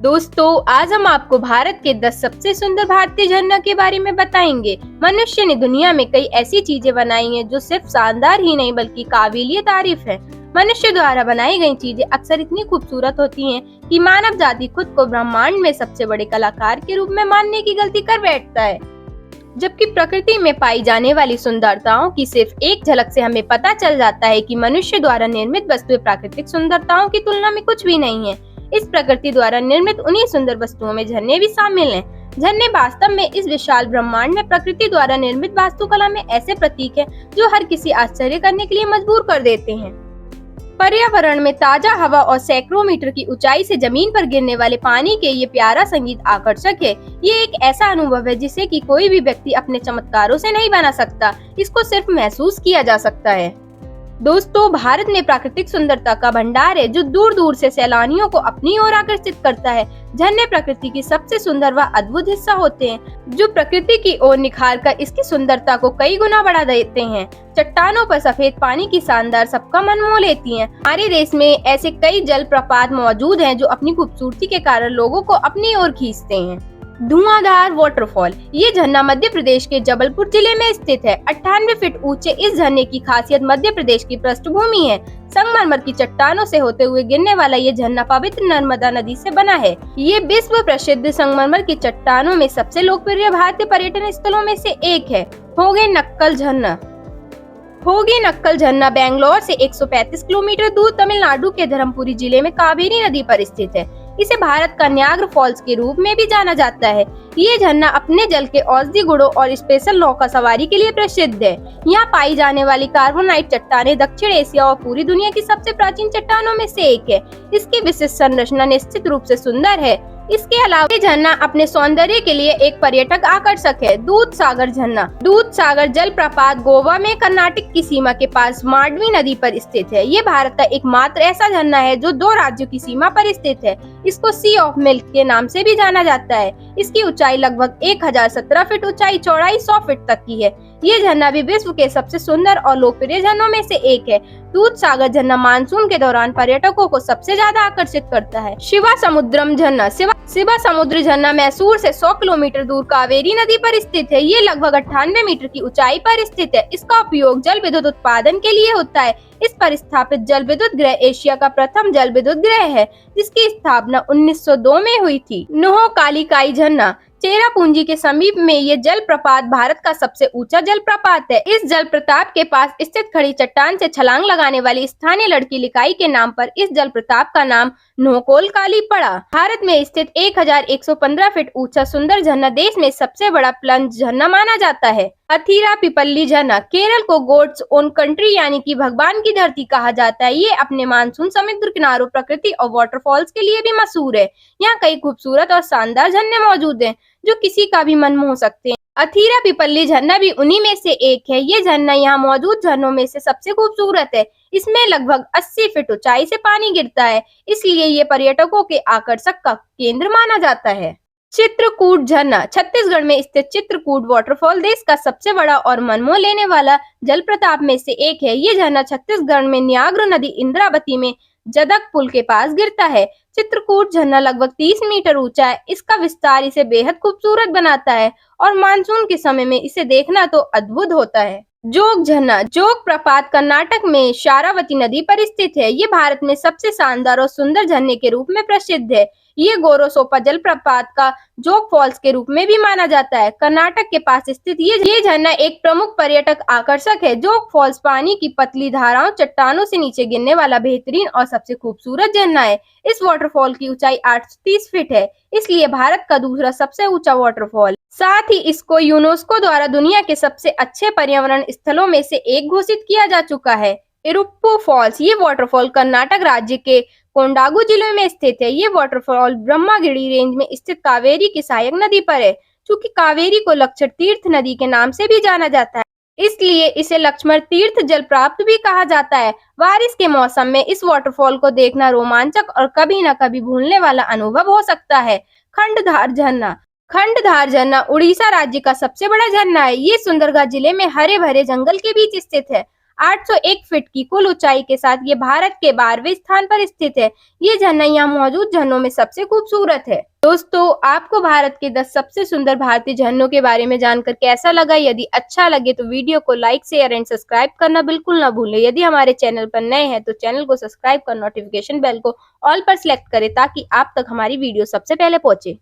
दोस्तों, आज हम आपको भारत के 10 सबसे सुंदर भारतीय झरना के बारे में बताएंगे। मनुष्य ने दुनिया में कई ऐसी चीजें बनाई हैं जो सिर्फ शानदार ही नहीं बल्कि काबिलिए तारीफ है। मनुष्य द्वारा बनाई गई चीजें अक्सर इतनी खूबसूरत होती हैं कि मानव जाति खुद को ब्रह्मांड में सबसे बड़े कलाकार के रूप में मानने की गलती कर बैठता है। जबकि प्रकृति में पाई जाने वाली सुंदरताओं की सिर्फ एक झलक से हमें पता चल जाता है कि मनुष्य द्वारा निर्मित वस्तुएं प्राकृतिक सुंदरताओं की तुलना में कुछ भी नहीं है। इस प्रकृति द्वारा निर्मित उन्हीं सुंदर वस्तुओं में झरने भी शामिल हैं। झरने वास्तव में इस विशाल ब्रह्मांड में प्रकृति द्वारा निर्मित वास्तुकला में ऐसे प्रतीक हैं जो हर किसी आश्चर्य करने के लिए मजबूर कर देते हैं। पर्यावरण में ताजा हवा और सैकड़ों मीटर की ऊंचाई से जमीन पर गिरने वाले पानी के ये प्यारा संगीत आकर्षक है। ये एक ऐसा अनुभव है जिसे कि कोई भी व्यक्ति अपने चमत्कारों से नहीं बना सकता, इसको सिर्फ महसूस किया जा सकता है। दोस्तों, भारत में प्राकृतिक सुंदरता का भंडार है जो दूर दूर से सैलानियों को अपनी ओर आकर्षित करता है। झरने प्रकृति की सबसे सुंदर व अद्भुत हिस्सा होते हैं जो प्रकृति की ओर निखार कर इसकी सुंदरता को कई गुना बढ़ा देते हैं। चट्टानों पर सफेद पानी की शानदार सबका मन मोह लेती हैं। हमारे देश में ऐसे कई जलप्रपात मौजूद हैं जो अपनी खूबसूरती के कारण लोगों को अपनी ओर खींचते हैं। धुआंधार वाटरफॉल, ये झरना मध्य प्रदेश के जबलपुर जिले में स्थित है। 98 फीट ऊंचे इस झरने की खासियत मध्य प्रदेश की पृष्ठभूमि है। संगमरमर की चट्टानों से होते हुए गिरने वाला ये झरना पवित्र नर्मदा नदी से बना है। ये विश्व प्रसिद्ध संगमरमर की चट्टानों में सबसे लोकप्रिय भारतीय पर्यटन स्थलों में से एक है। होगे नक्कल झरना, होगी नक्कल झरना बेंगलोर से 135 किलोमीटर दूर तमिलनाडु के धर्मपुरी जिले में कावेरी नदी पर स्थित है। इसे भारत का न्याग्रा फॉल्स के रूप में भी जाना जाता है। ये झरना अपने जल के औषधि गुणों और स्पेशल नौका सवारी के लिए प्रसिद्ध है। यहाँ पाई जाने वाली कार्बोनाइट चट्टानें दक्षिण एशिया और पूरी दुनिया की सबसे प्राचीन चट्टानों में से एक है। इसकी विशिष्ट संरचना निश्चित रूप से सुंदर है। इसके अलावा ये झरना अपने सौंदर्य के लिए एक पर्यटक आकर्षक है। दूध सागर झरना, दूध सागर जलप्रपात गोवा में कर्नाटक की सीमा के पास मांडवी नदी पर स्थित है। ये भारत का एकमात्र ऐसा झरना है जो दो राज्यों की सीमा पर स्थित है। इसको सी ऑफ मिल्क के नाम से भी जाना जाता है। इसकी ऊंचाई लगभग 1017 फीट, ऊंचाई चौड़ाई 100 फीट तक की है। ये झरना भी विश्व के सबसे सुंदर और लोकप्रिय झरनों में से एक है। दूध सागर झरना मानसून के दौरान पर्यटकों को सबसे ज्यादा आकर्षित करता है। शिवा समुद्रम झरना, शिवा समुद्र झरना मैसूर से 100 किलोमीटर दूर कावेरी नदी पर स्थित है। ये लगभग 98 मीटर की ऊंचाई पर स्थित है। इसका उपयोग जल विद्युत उत्पादन के लिए होता है। इस पर स्थापित जल विद्युत गृह एशिया का प्रथम जल विद्युत गृह है जिसकी स्थापना 1902 में हुई थी। नोहकालिकाई झरना, चेरापूंजी के समीप में ये जलप्रपात भारत का सबसे ऊंचा जलप्रपात है। इस जलप्रपात के पास स्थित खड़ी चट्टान से छलांग लगाने वाली स्थानीय लड़की लिकाई के नाम पर इस जलप्रपात का नाम नोहकोलकाली पड़ा। भारत में स्थित 1115 फीट ऊंचा सुंदर झरना देश में सबसे बड़ा प्लंज झरना माना जाता है। अथीरा पिपल्ली झरना, केरल को गॉड्स ओन कंट्री यानी कि भगवान की धरती कहा जाता है। ये अपने मानसून समुद्र किनारों, प्रकृति और वाटरफॉल्स के लिए भी मशहूर है। यहाँ कई खूबसूरत और शानदार झरने मौजूद हैं जो किसी का भी मन मोह सकते हैं। अथीरा पिपल्ली झरना भी उन्हीं में से एक है। ये झरना यहाँ मौजूद झरनों में से सबसे खूबसूरत है। इसमें लगभग 80 फीट ऊंचाई से पानी गिरता है, इसलिए ये पर्यटकों के आकर्षक का केंद्र माना जाता है। चित्रकूट झरना, छत्तीसगढ़ में स्थित चित्रकूट वाटरफॉल देश का सबसे बड़ा और मनमोह लेने वाला जलप्रपात में से एक है। ये झरना छत्तीसगढ़ में न्याग्रा नदी इंद्रावती में जदक पुल के पास गिरता है। चित्रकूट झरना लगभग 30 मीटर ऊंचा है। इसका विस्तार इसे बेहद खूबसूरत बनाता है और मानसून के समय में इसे देखना तो अद्भुत होता है। जोग झरना, जोग प्रपात कर्नाटक में शारावती नदी पर स्थित है। ये भारत में सबसे शानदार और सुंदर झरने के रूप में प्रसिद्ध है। ये गोरोसोपा जलप्रपात का जोग फॉल्स के रूप में भी माना जाता है। कर्नाटक के पास स्थित ये झरना एक प्रमुख पर्यटक आकर्षक है। जोग फॉल्स पानी की पतली धाराओं, चट्टानों से नीचे गिरने वाला बेहतरीन और सबसे खूबसूरत झरना है। इस वाटरफॉल की ऊंचाई 830 फीट है, इसलिए भारत का दूसरा सबसे ऊंचा वाटरफॉल। साथ ही इसको यूनेस्को द्वारा दुनिया के सबसे अच्छे पर्यावरण स्थलों में से एक घोषित किया जा चुका है। इरुप्पु फॉल्स, ये वाटरफॉल कर्नाटक राज्य के कोंडागु जिले में स्थित है। ये वाटरफॉल ब्रह्मगिरी रेंज में स्थित कावेरी की सहायक नदी पर है। चूंकि कावेरी को लक्ष्मण तीर्थ नदी के नाम से भी जाना जाता है, इसलिए इसे लक्ष्मण तीर्थ जलप्रपात भी कहा जाता है। बारिश के मौसम में इस वाटरफॉल को देखना रोमांचक और कभी न कभी भूलने वाला अनुभव हो सकता है। खंडधार झरना, खंडधार झरना उड़ीसा राज्य का सबसे बड़ा झरना है। ये सुंदरगढ़ जिले में हरे भरे जंगल के बीच स्थित है। 801 फीट की कुल ऊंचाई के साथ ये भारत के 12वें स्थान पर स्थित है। ये झरना यहाँ मौजूद झरनों में सबसे खूबसूरत है। दोस्तों, आपको भारत के 10 सबसे सुंदर भारतीय झरनों के बारे में जानकर कैसा लगा? यदि अच्छा लगे तो वीडियो को लाइक, शेयर एंड सब्सक्राइब करना बिल्कुल ना भूलें। यदि हमारे चैनल पर नए हैं तो चैनल को सब्सक्राइब कर नोटिफिकेशन बेल को ऑल पर सिलेक्ट करें ताकि आप तक हमारी वीडियो सबसे पहले पहुंचे।